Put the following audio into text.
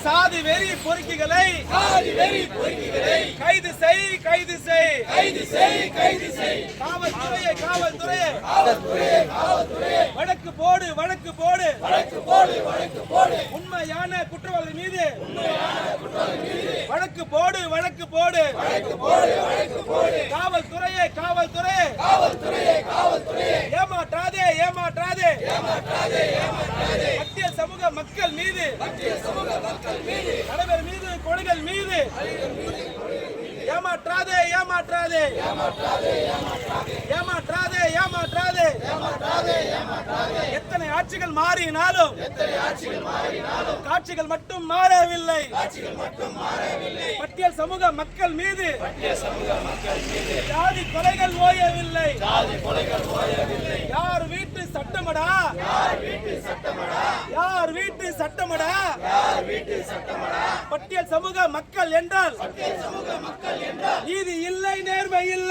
சாதி வெறி பொறுக்கிகளை கைது செய் கைது செய் காவல்துறையை வழக்கு போடு உண்மையான குற்றவாளி மீது வழக்கு போடு காவல்துறையை ஏமாற்றாதே மத்திய சமூக மக்கள் மீது தலைவர் மீது கொள்கைகள் மீது ஏமாற்றாதே எத்தனை ஆட்சிகள் மாறினாலும் காட்சிகள் மட்டும் மாறவில்லை பட்டியல் சமூக மக்கள் மீது ஜாதி கொலைகள் ஓயவில்லை யார் வீட்டு சட்டமடா பட்டியல் சமூக மக்கள் என்றால் நீதி இல்லை நேர்மை இல்லை